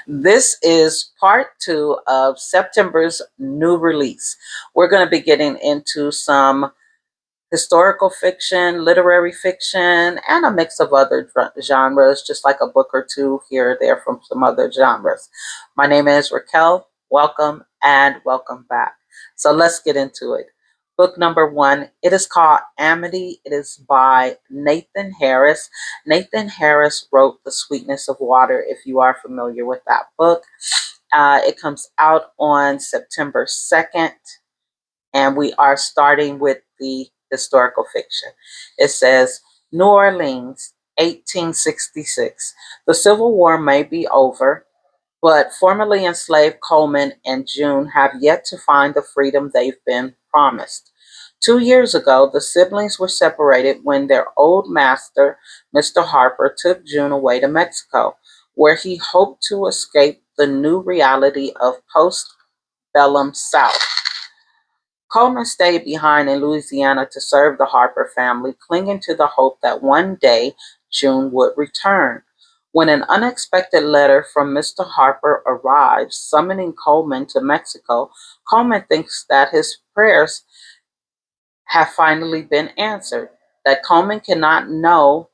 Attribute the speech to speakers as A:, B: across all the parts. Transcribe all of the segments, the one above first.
A: This is part two of September's new release. We're going to be getting into some historical fiction, literary fiction, and a mix of other genres, just like a book or two here or there from some other genres. My name is Raquel. Welcome and welcome back. So let's get into it. Book number one, it is called Amity. It is by Nathan Harris. Nathan Harris wrote The Sweetness of Water, if you are familiar with that book. It comes out on September 2nd, and we are starting with the historical fiction. It says, New Orleans, 1866. The Civil War may be over, but formerly enslaved Coleman and June have yet to find the freedom they've been promised. 2 years ago, the siblings were separated when their old master, Mr. Harper, took June away to Mexico, where he hoped to escape the new reality of post-bellum South. Coleman stayed behind in Louisiana to serve the Harper family, clinging to the hope that one day June would return. When an unexpected letter from Mr. Harper arrives, summoning Coleman to Mexico, Coleman thinks that his prayers have finally been answered. That Coleman cannot know,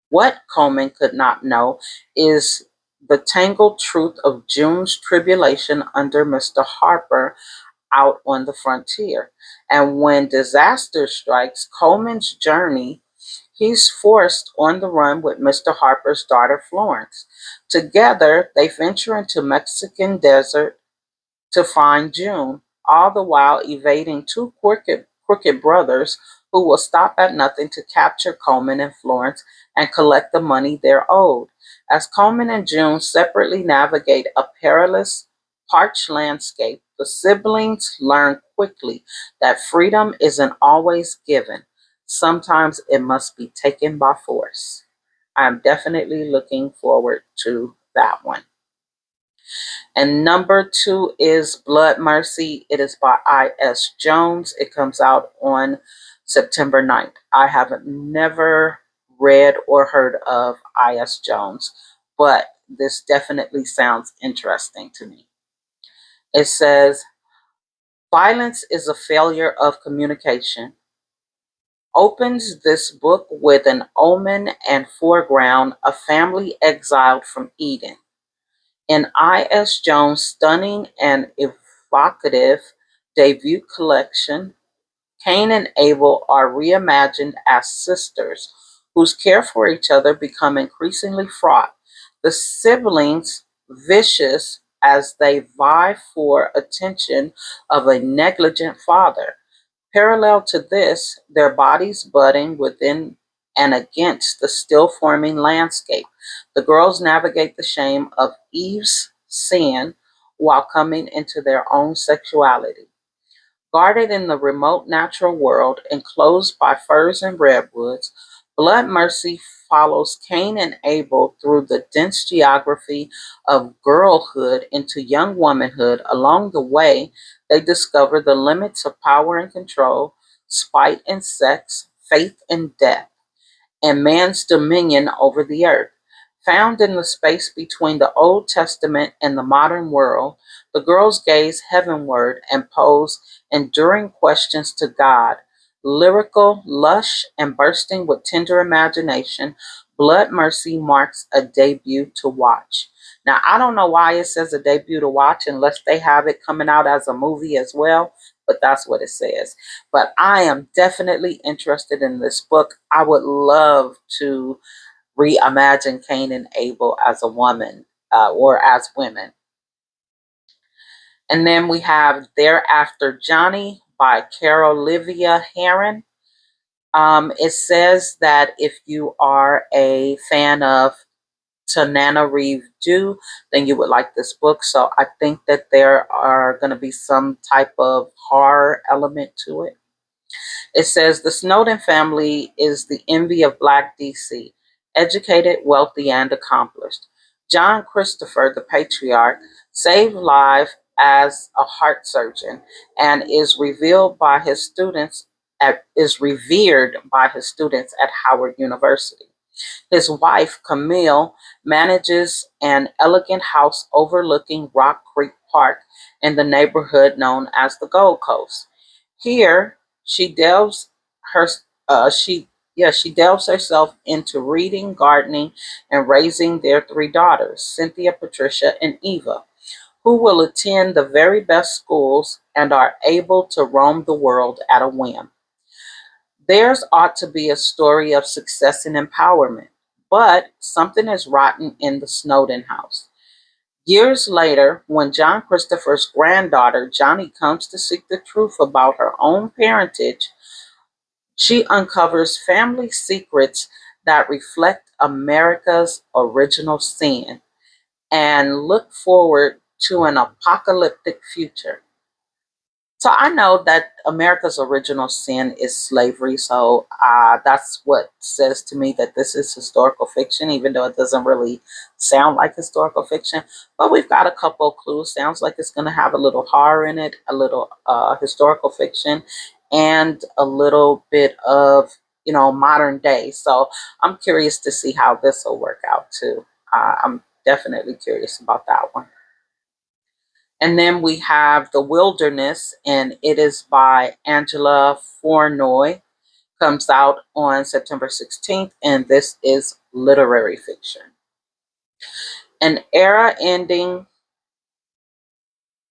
A: what Coleman could not know, is the tangled truth of June's tribulation under Mr. Harper out on the frontier. And when disaster strikes Coleman's journey, he's forced on the run with Mr. Harper's daughter Florence. Together, they venture into Mexican desert to find June, all the while evading two crooked brothers who will stop at nothing to capture Coleman and Florence and collect the money they're owed. As Coleman and June separately navigate a perilous, parched landscape, the siblings learn quickly that freedom isn't always given. Sometimes it must be taken by force. I'm definitely looking forward to that one. And number two is Blood Mercy. It is by I.S. Jones. It comes out on September 9th. I have never read or heard of I.S. Jones, but this definitely sounds interesting to me. It says, Violence is a failure of communication. Opens this book with an omen and foreground, a family exiled from Eden. In I.S. Jones' stunning and evocative debut collection, Cain and Abel are reimagined as sisters whose care for each other become increasingly fraught. The siblings, vicious as they vie for attention of a negligent father. Parallel to this, their bodies budding within and against the still forming landscape. The girls navigate the shame of Eve's sin while coming into their own sexuality. Guarded in the remote natural world, enclosed by firs and redwoods, Blood Mercy follows Cain and Abel through the dense geography of girlhood into young womanhood. Along the way, they discover the limits of power and control, spite and sex, faith and death, and man's dominion over the earth. Found in the space between the Old Testament and the modern world, the girls gaze heavenward and pose enduring questions to God. Lyrical, lush, and bursting with tender imagination, Blood Mercy marks a debut to watch. Now, I don't know why it says a debut to watch unless they have it coming out as a movie as well, but that's what it says. But I am definitely interested in this book. I would love to reimagine Cain and Abel as a woman or as women. And then we have Thereafter Johnny by Carol Livia Heron. It says that if you are a fan of Tanana Reeve Dew, then you would like this book. So I think that there are going to be some type of horror element to it. It says the Snowden family is the envy of Black DC, educated, wealthy, and accomplished. John Christopher, the patriarch, saved lives as a heart surgeon and is revered by his students at Howard University. His wife, Camille, manages an elegant house overlooking Rock Creek Park in the neighborhood known as the Gold Coast. Here, she delves her she she delves herself into reading, gardening, and raising their three daughters, Cynthia, Patricia, and Eva, who will attend the very best schools and are able to roam the world at a whim. Theirs ought to be a story of success and empowerment, but something is rotten in the Snowden house. Years later, when John Christopher's granddaughter, Johnny, comes to seek the truth about her own parentage, she uncovers family secrets that reflect America's original sin and look forward to an apocalyptic future. So I know that America's original sin is slavery. So that's what says to me that this is historical fiction, even though it doesn't really sound like historical fiction. But we've got a couple of clues. Sounds like it's going to have a little horror in it, a little historical fiction, and a little bit of, modern day. So I'm curious to see how this will work out too. I'm definitely curious about that one. And then we have The Wilderness, and it is by Angela Fournoy. Comes out on September 16th, and this is literary fiction. An era ending,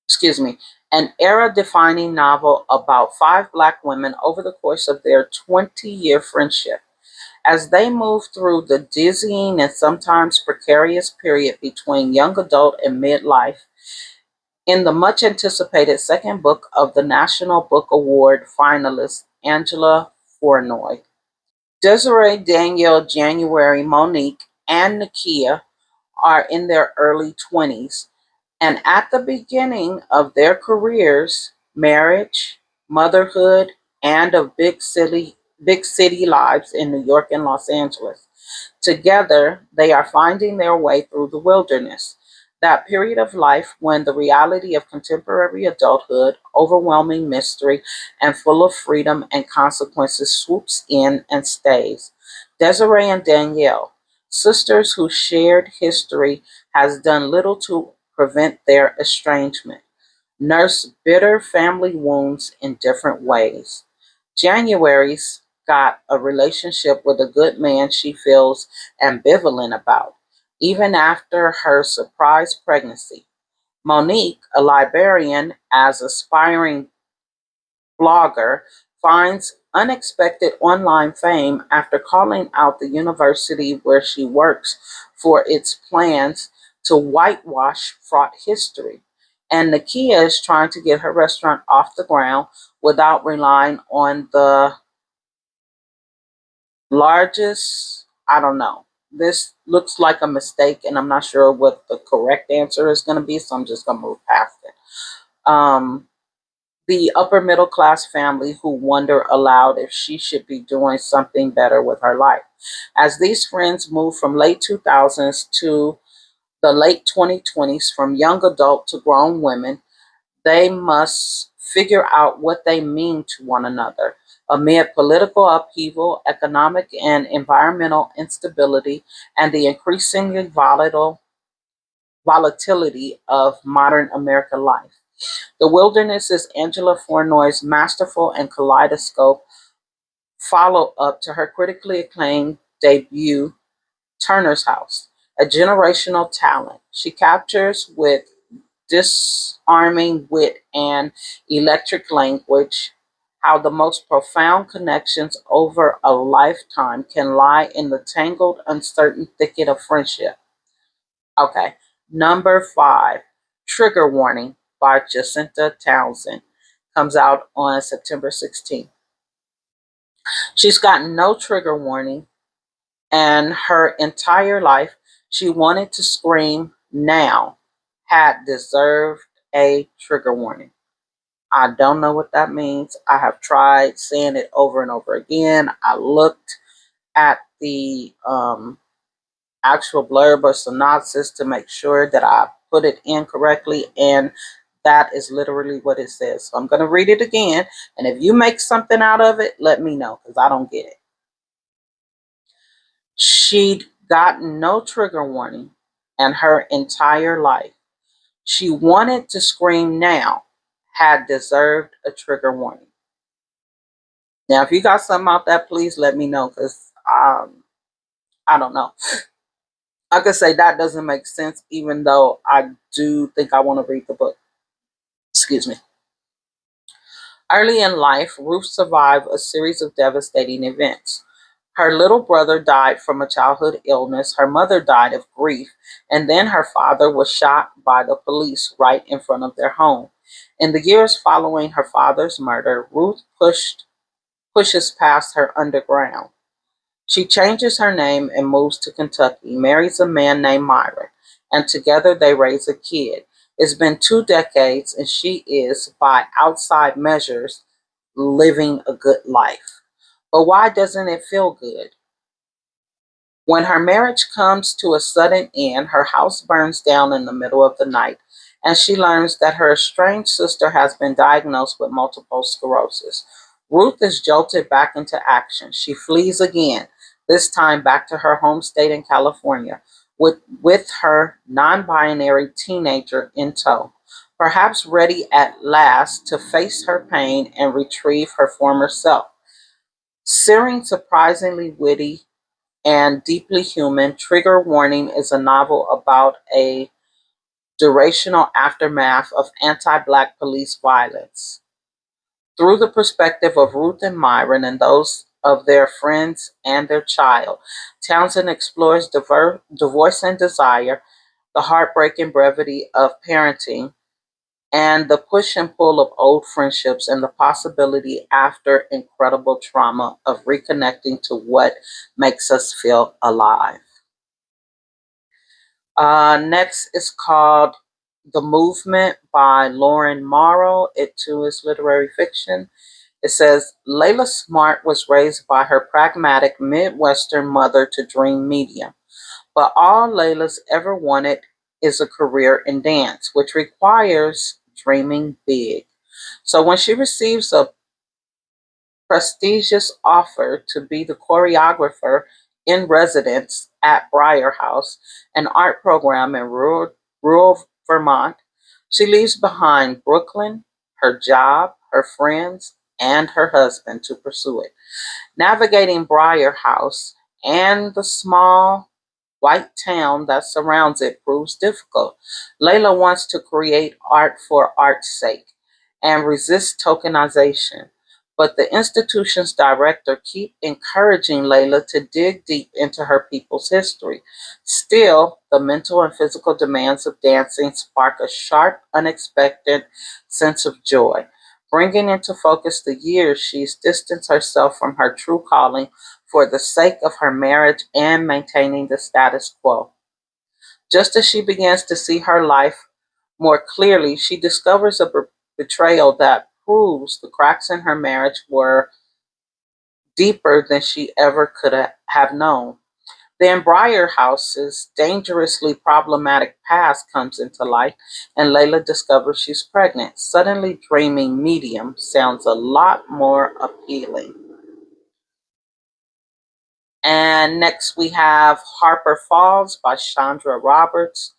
A: excuse me, an era defining novel about five Black women over the course of their 20-year friendship. As they move through the dizzying and sometimes precarious period between young adult and midlife, in the much anticipated second book of the National Book Award finalist Angela Fournoy. Desiree, Danielle, January, Monique, and Nakia are in their early 20s, and at the beginning of their careers, marriage, motherhood, and of big city lives in New York and Los Angeles. Together, they are finding their way through the wilderness, that period of life when the reality of contemporary adulthood, overwhelming mystery, and full of freedom and consequences swoops in and stays. Desiree and Danielle, sisters whose shared history has done little to prevent their estrangement, nurse bitter family wounds in different ways. January's got a relationship with a good man she feels ambivalent about, even after her surprise pregnancy. Monique, a librarian as aspiring blogger, finds unexpected online fame after calling out the university where she works for its plans to whitewash fraught history. And Nakia is trying to get her restaurant off the ground without relying on the largest, I don't know. This looks like a mistake, and I'm not sure what the correct answer is going to be, so I'm just going to move past it. Um, the upper middle class family who wonder aloud if she should be doing something better with her life. As these friends move from late 2000s to the late 2020s, from young adult to grown women, they must figure out what they mean to one another. Amid political upheaval, economic and environmental instability, and the increasingly volatility of modern American life. The Wilderness is Angela Fournoy's masterful and kaleidoscope follow up to her critically acclaimed debut, Turner's House, a generational talent. She captures with disarming wit and electric language how the most profound connections over a lifetime can lie in the tangled, uncertain thicket of friendship. Okay, number 5, Trigger Warning by Jacinta Townsend, comes out on September 16th. She's gotten no trigger warning, and her entire life she wanted to scream now had deserved a trigger warning. I don't know what that means. I have tried saying it over and over again. I looked at the actual blurb or synopsis to make sure that I put it in correctly, and that is literally what it says. So I'm going to read it again, and if you make something out of it, let me know because I don't get it. She'd gotten no trigger warning in her entire life. She wanted to scream now, had deserved a trigger warning. Now, if you got something out there, please let me know because I don't know. I could say that doesn't make sense, even though I do think I want to read the book. Excuse me. Early in life, Ruth survived a series of devastating events. Her little brother died from a childhood illness, her mother died of grief, and then her father was shot by the police right in front of their home. In the years following her father's murder, Ruth pushes past her underground. She changes her name and moves to Kentucky, marries a man named Myron, and together they raise a kid. It's been 2 decades, and she is, by outside measures, living a good life. But why doesn't it feel good? When her marriage comes to a sudden end, her house burns down in the middle of the night, and she learns that her estranged sister has been diagnosed with multiple sclerosis. Ruth is jolted back into action. She flees again, this time back to her home state in California, with her non binary teenager in tow, perhaps ready at last to face her pain and retrieve her former self. Searing, surprisingly witty, and deeply human, Trigger Warning is a novel about a durational aftermath of anti Black police violence. Through the perspective of Ruth and Myron and those of their friends and their child, Townsend explores divorce and desire, the heartbreaking brevity of parenting, and the push and pull of old friendships and the possibility after incredible trauma of reconnecting to what makes us feel alive. Next is called The Movement by Lauren Morrow. It too is literary fiction. It says Layla Smart was raised by her pragmatic Midwestern mother to dream medium, but all Layla's ever wanted is a career in dance, which requires dreaming big. So when she receives a prestigious offer to be the choreographer in residence at Briar House, an art program in rural Vermont, she leaves behind Brooklyn, her job, her friends, and her husband to pursue it. Navigating Briar House and the small white town that surrounds it proves difficult. Layla wants to create art for art's sake and resist tokenization, but the institution's director keeps encouraging Layla to dig deep into her people's history. Still, the mental and physical demands of dancing spark a sharp, unexpected sense of joy, bringing into focus the years she's distanced herself from her true calling for the sake of her marriage and maintaining the status quo. Just as she begins to see her life more clearly, she discovers a betrayal that proves the cracks in her marriage were deeper than she ever could have known. Then Briar House's dangerously problematic past comes into light, and Layla discovers she's pregnant. Suddenly, dreaming medium sounds a lot more appealing. And next we have Harper Falls by Chandra Robertson.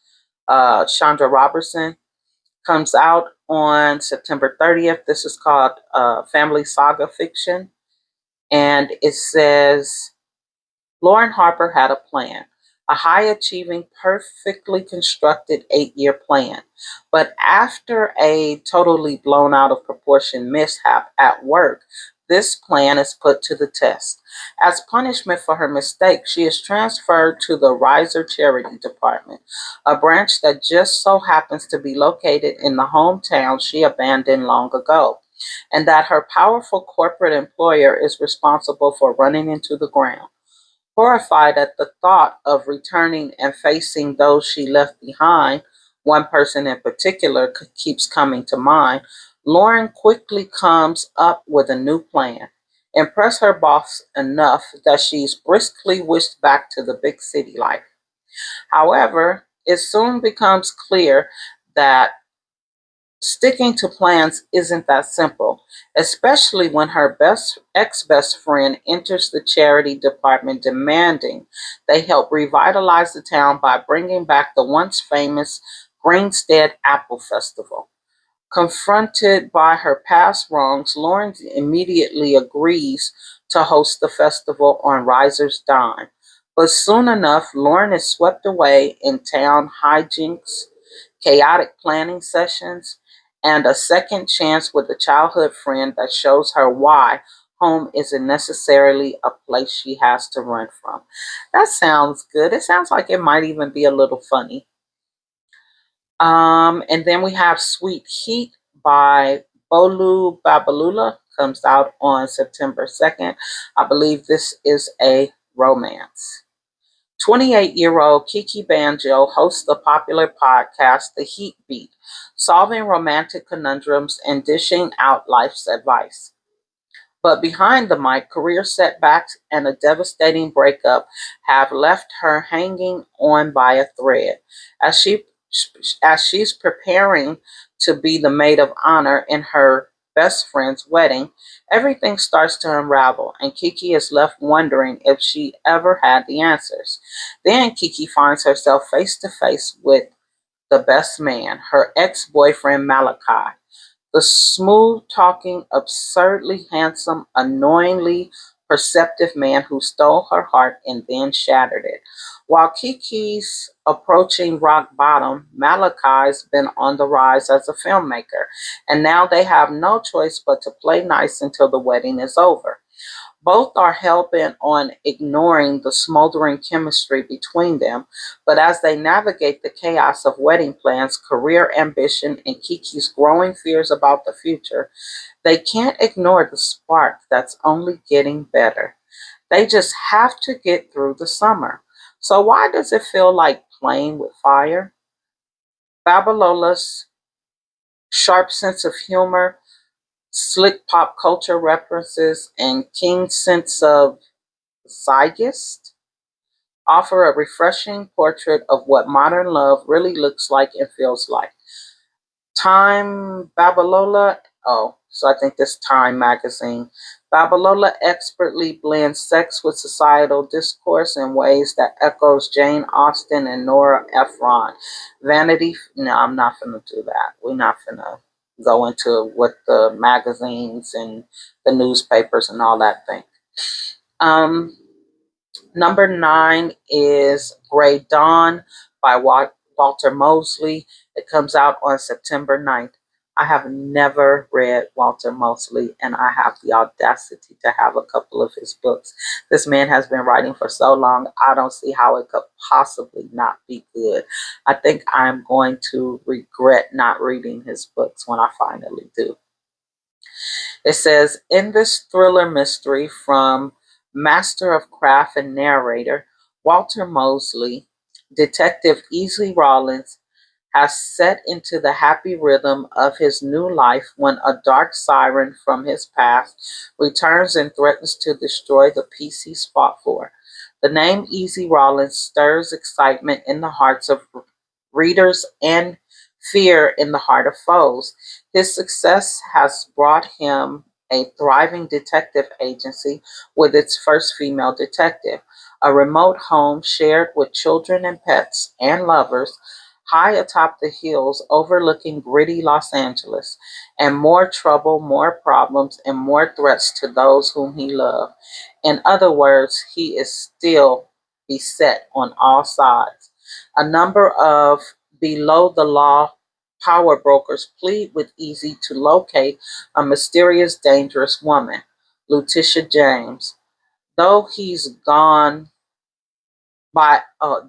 A: Comes out on September 30th. This is called Family Saga Fiction. And it says Lauren Harper had a plan, a high achieving, perfectly constructed 8-year plan. But after a totally blown out of proportion mishap at work, this plan is put to the test. As punishment for her mistake, she is transferred to the Riser Charity Department, a branch that just so happens to be located in the hometown she abandoned long ago, and that her powerful corporate employer is responsible for running into the ground. Horrified at the thought of returning and facing those she left behind, one person in particular keeps coming to mind, Lauren quickly comes up with a new plan. Impress her boss enough that she's briskly whisked back to the big city life. However, it soon becomes clear that Sticking to plans isn't that simple, especially when her ex-best friend enters the charity department demanding they help revitalize the town by bringing back the once famous Greenstead Apple Festival. Confronted by her past wrongs, Lauren immediately agrees to host the festival on Riser's dime. But soon enough, Lauren is swept away in town hijinks, chaotic planning sessions, and a second chance with a childhood friend that shows her why home isn't necessarily a place she has to run from. That sounds good. It sounds like it might even be a little funny. And then we have Sweet Heat by Bolu Babalula. Comes out on September 2nd. I believe this is a romance. 28-year-old Kiki Banjo hosts the popular podcast The Heat Beat, solving romantic conundrums and dishing out life's advice. But behind the mic, career setbacks and a devastating breakup have left her hanging on by a thread. As she as she's preparing to be the maid of honor in her best friend's wedding, everything starts to unravel, and Kiki is left wondering if she ever had the answers. Then Kiki finds herself face to face with the best man, her ex boyfriend Malachi, the smooth-talking, absurdly handsome, annoyingly perceptive man who stole her heart and then shattered it. While Kiki's approaching rock bottom, Malachi's been on the rise as a filmmaker, and now they have no choice but to play nice until the wedding is over. Both are hell-bent on ignoring the smoldering chemistry between them, but as they navigate the chaos of wedding plans, career ambition, and Kiki's growing fears about the future, they can't ignore the spark that's only getting better. They just have to get through the summer. So why does it feel like playing with fire? Babalola's sharp sense of humor, slick pop culture references, and King's sense of Zygist offer a refreshing portrait of what modern love really looks like and feels like. Time Babalola, oh, so I think this Time magazine. Babalola expertly blends sex with societal discourse in ways that echoes Jane Austen and Nora Ephron. Vanity, no, I'm not gonna do that. We're not gonna go into what the magazines and the newspapers and all that think. Um, Number 9 is Grey Dawn by Walter Mosley. It comes out on September 9th. I have never read Walter Mosley, and I have the audacity to have a couple of his books. This man has been writing for so long, I don't see how it could possibly not be good. I think I'm going to regret not reading his books when I finally do. It says, in this thriller mystery from master of craft and narrator Walter Mosley, Detective Easley Rawlins has set into the happy rhythm of his new life when a dark siren from his past returns and threatens to destroy the peace he's fought for. The name Easy Rawlins stirs excitement in the hearts of readers and fear in the heart of foes. His success has brought him a thriving detective agency with its first female detective, a remote home shared with children and pets and lovers high atop the hills overlooking gritty Los Angeles, and more trouble, more problems, and more threats to those whom he loved. In other words, he is still beset on all sides. A number of below the law power brokers plead with Easy to locate a mysterious, dangerous woman, Letitia James. Though he's gone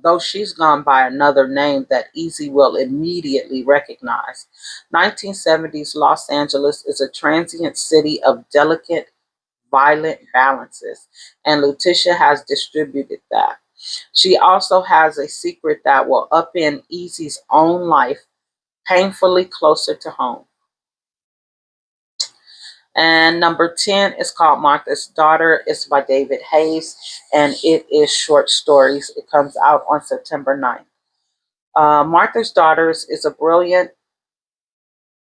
A: though she's gone by another name that Easy will immediately recognize. 1970s Los Angeles is a transient city of delicate, violent balances, and Letitia has distributed that. She also has a secret that will upend Easy's own life painfully closer to home. And number 10 is called Martha's Daughter. It's by David Hayes, and it is short stories. It comes out on September 9th. Martha's Daughters is a brilliant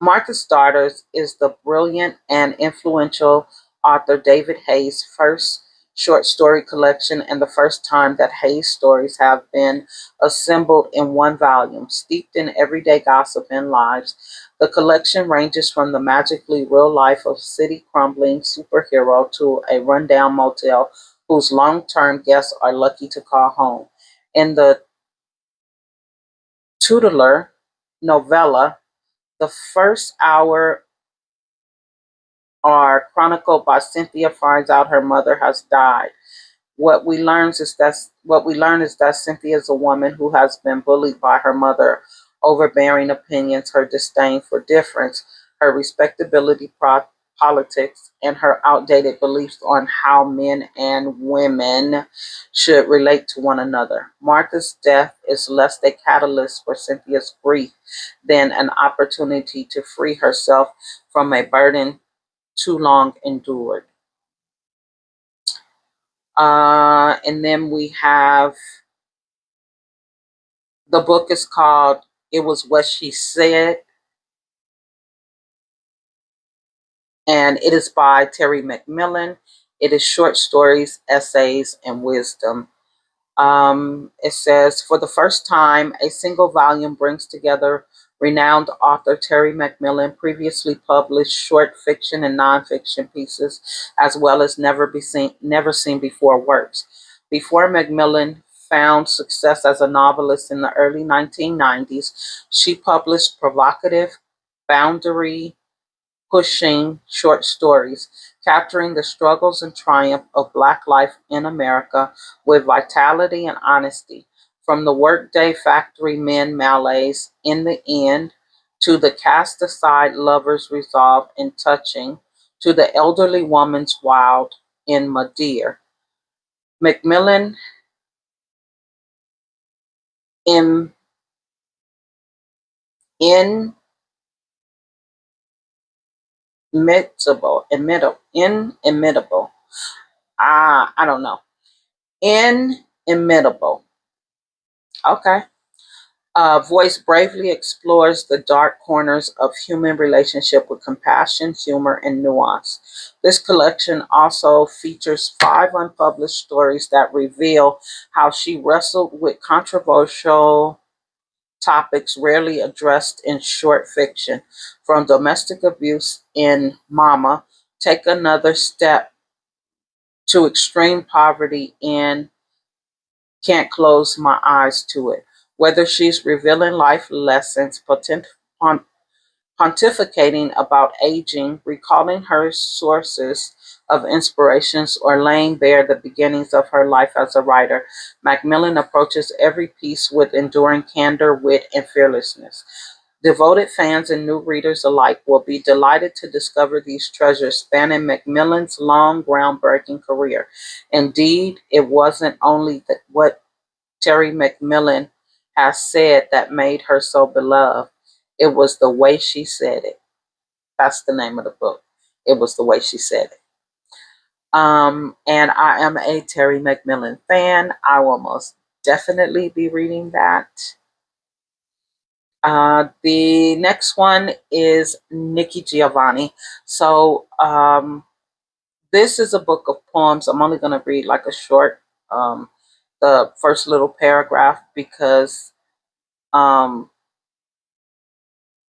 A: Martha's Daughters is the brilliant and influential author David Hayes' first short story collection and the first time that Hayes' stories have been assembled in one volume, steeped in everyday gossip and lives. The collection ranges from the magically real life of city crumbling superhero to a rundown motel whose long term guests are lucky to call home. In the Tutelar novella, the first hour are chronicled by Cynthia finds out her mother has died. What we learn is that Cynthia is a woman who has been bullied by her mother, overbearing opinions, her disdain for difference, her respectability politics, and her outdated beliefs on how men and women should relate to one another. Martha's death is less a catalyst for Cynthia's grief than an opportunity to free herself from a burden too long endured. And then we have the book is called It Was What She Said, and it is by Terry McMillan. It is short stories, essays, and wisdom. It says, for the first time, a single volume brings together renowned author Terry McMillan, previously published short fiction and nonfiction pieces, as well as never seen before works. Before McMillan found success as a novelist in the early 1990s, she published provocative, boundary pushing short stories, capturing the struggles and triumph of Black life in America with vitality and honesty. From the workday factory men malaise in the end, to the cast aside lover's resolve in touching, to the elderly woman's wild in Madeir. Macmillan im, inimitable. I don't know. Inimitable. Okay. Voice bravely explores the dark corners of human relationship with compassion, humor, and nuance. This collection also features 5 unpublished stories that reveal how she wrestled with controversial topics rarely addressed in short fiction, from domestic abuse in Mama, Take Another Step, to extreme poverty in Can't Close My Eyes to It. Whether she's revealing life lessons, pontificating about aging, recalling her sources of inspirations, or laying bare the beginnings of her life as a writer, Macmillan approaches every piece with enduring candor, wit, and fearlessness. Devoted fans and new readers alike will be delighted to discover these treasures spanning Macmillan's long, groundbreaking career. Indeed, it wasn't only what Terry McMillan has said that made her so beloved. It was the way she said it. That's the name of the book. It was the way she said it. And I am a Terry McMillan fan. I will most definitely be reading that. The next one is Nikki Giovanni. So this is a book of poems. I'm only going to read like a short, the first little paragraph because um,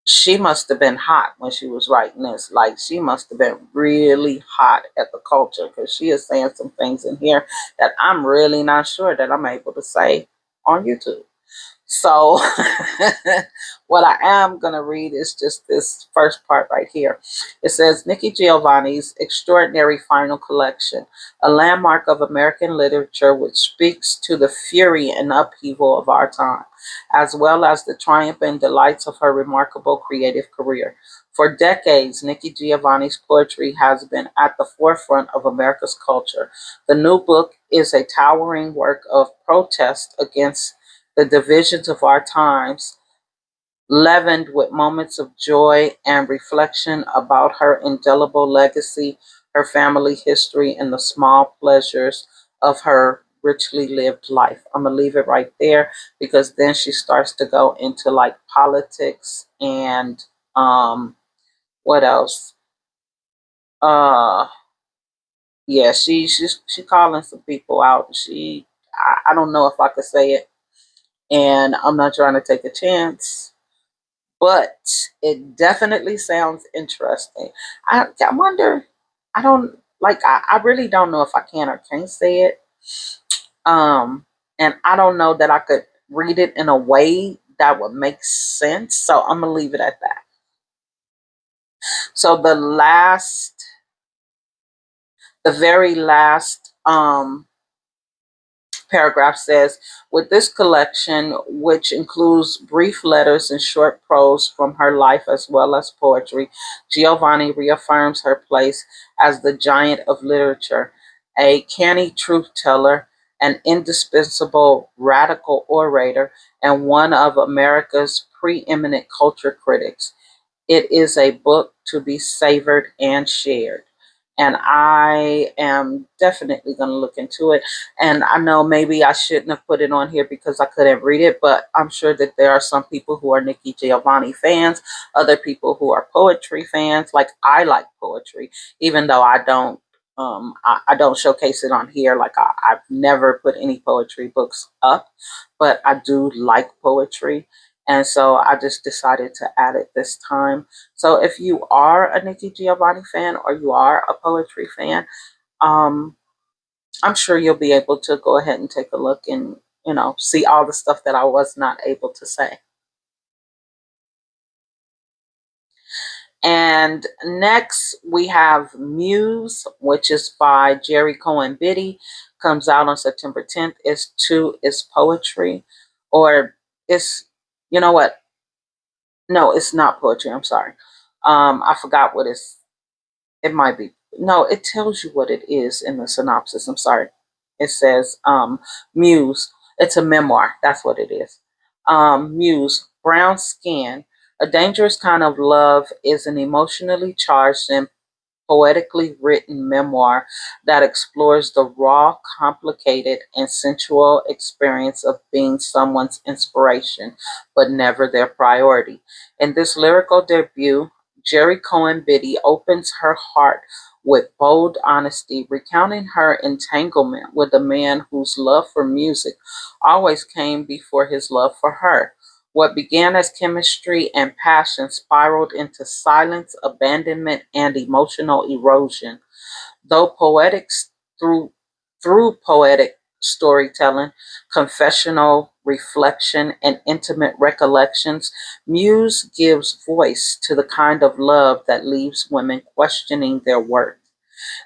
A: she must have been hot when she was writing this. Like she must have been really hot at the culture because she is saying some things in here that I'm really not sure that I'm able to say on YouTube. So, what I am going to read is just this first part right here. It says Nikki Giovanni's Extraordinary Final Collection, a landmark of American literature which speaks to the fury and upheaval of our time, as well as the triumph and delights of her remarkable creative career. For decades, Nikki Giovanni's poetry has been at the forefront of America's culture. The new book is a towering work of protest against the divisions of our times, leavened with moments of joy and reflection about her indelible legacy, her family history, and the small pleasures of her richly lived life. I'm going to leave it right there because then she starts to go into like politics and What else? Uh, yeah, she calling some people out. I don't know if I could say it, and I'm not trying to take a chance, but it definitely sounds interesting. I wonder. I don't like. I really don't know if I can or can't say it. Um, and I don't know that I could read it in a way that would make sense. So I'm gonna leave it at that. So the very last paragraph says, with this collection, which includes brief letters and short prose from her life as well as poetry, Giovanni reaffirms her place as the giant of literature, a canny truth teller, an indispensable radical orator, and one of America's preeminent culture critics. It is a book to be savored and shared. And I am definitely going to look into it. And I know maybe I shouldn't have put it on here because I couldn't read it, but I'm sure that there are some people who are Nikki Giovanni fans, other people who are poetry fans. Like I like poetry, even though I don't. I don't showcase it on here. Like I've never put any poetry books up, but I do like poetry. And so I just decided to add it this time. So if you are a Nikki Giovanni fan or you are a poetry fan, um, I'm sure you'll be able to go ahead and take a look and, see all the stuff that I was not able to say. And next we have Muse, which is by Jerry Cohen Biddy. Comes out on September 10th. It's poetry. Or it's, you know what? No, it's not poetry. I'm sorry. I forgot what it might be. No, it tells you what it is in the synopsis. I'm sorry. It says Muse. It's a memoir. That's what it is. Muse, brown skin. A dangerous kind of love is an emotionally charged and poetically written memoir that explores the raw, complicated, and sensual experience of being someone's inspiration, but never their priority. In this lyrical debut, Jerry Cohen Biddy opens her heart with bold honesty, recounting her entanglement with a man whose love for music always came before his love for her. What began as chemistry and passion spiraled into silence, abandonment, and emotional erosion. Though through poetic storytelling, confessional reflection, and intimate recollections, Muse gives voice to the kind of love that leaves women questioning their worth.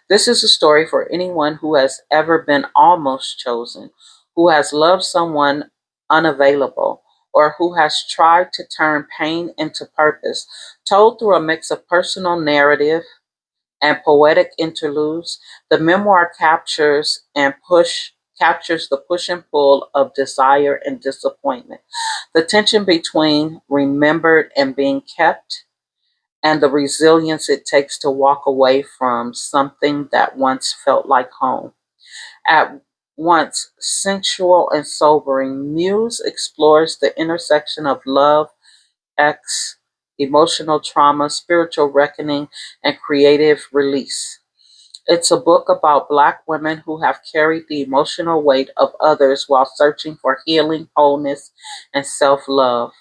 A: This is a story for anyone who has ever been almost chosen, who has loved someone unavailable, or who has tried to turn pain into purpose. Told through a mix of personal narrative and poetic interludes, the memoir captures the push and pull of desire and disappointment, the tension between remembered and being kept, and the resilience it takes to walk away from something that once felt like home. At once sensual and sobering, Muse explores the intersection of love, X, emotional trauma, spiritual reckoning, and creative release. It's a book about Black women who have carried the emotional weight of others while searching for healing, wholeness, and self love.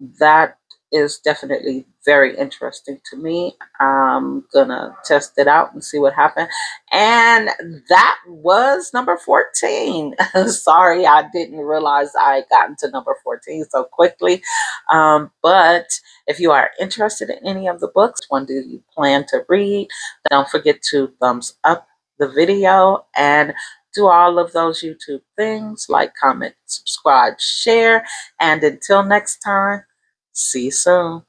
A: That is definitely very interesting to me. I'm gonna test it out and see what happens. And that was number 14. Sorry, I didn't realize I had gotten to number 14 so quickly. But if you are interested in any of the books, one do you plan to read? Don't forget to thumbs up the video and do all of those YouTube things like, comment, subscribe, share. And until next time, see you soon.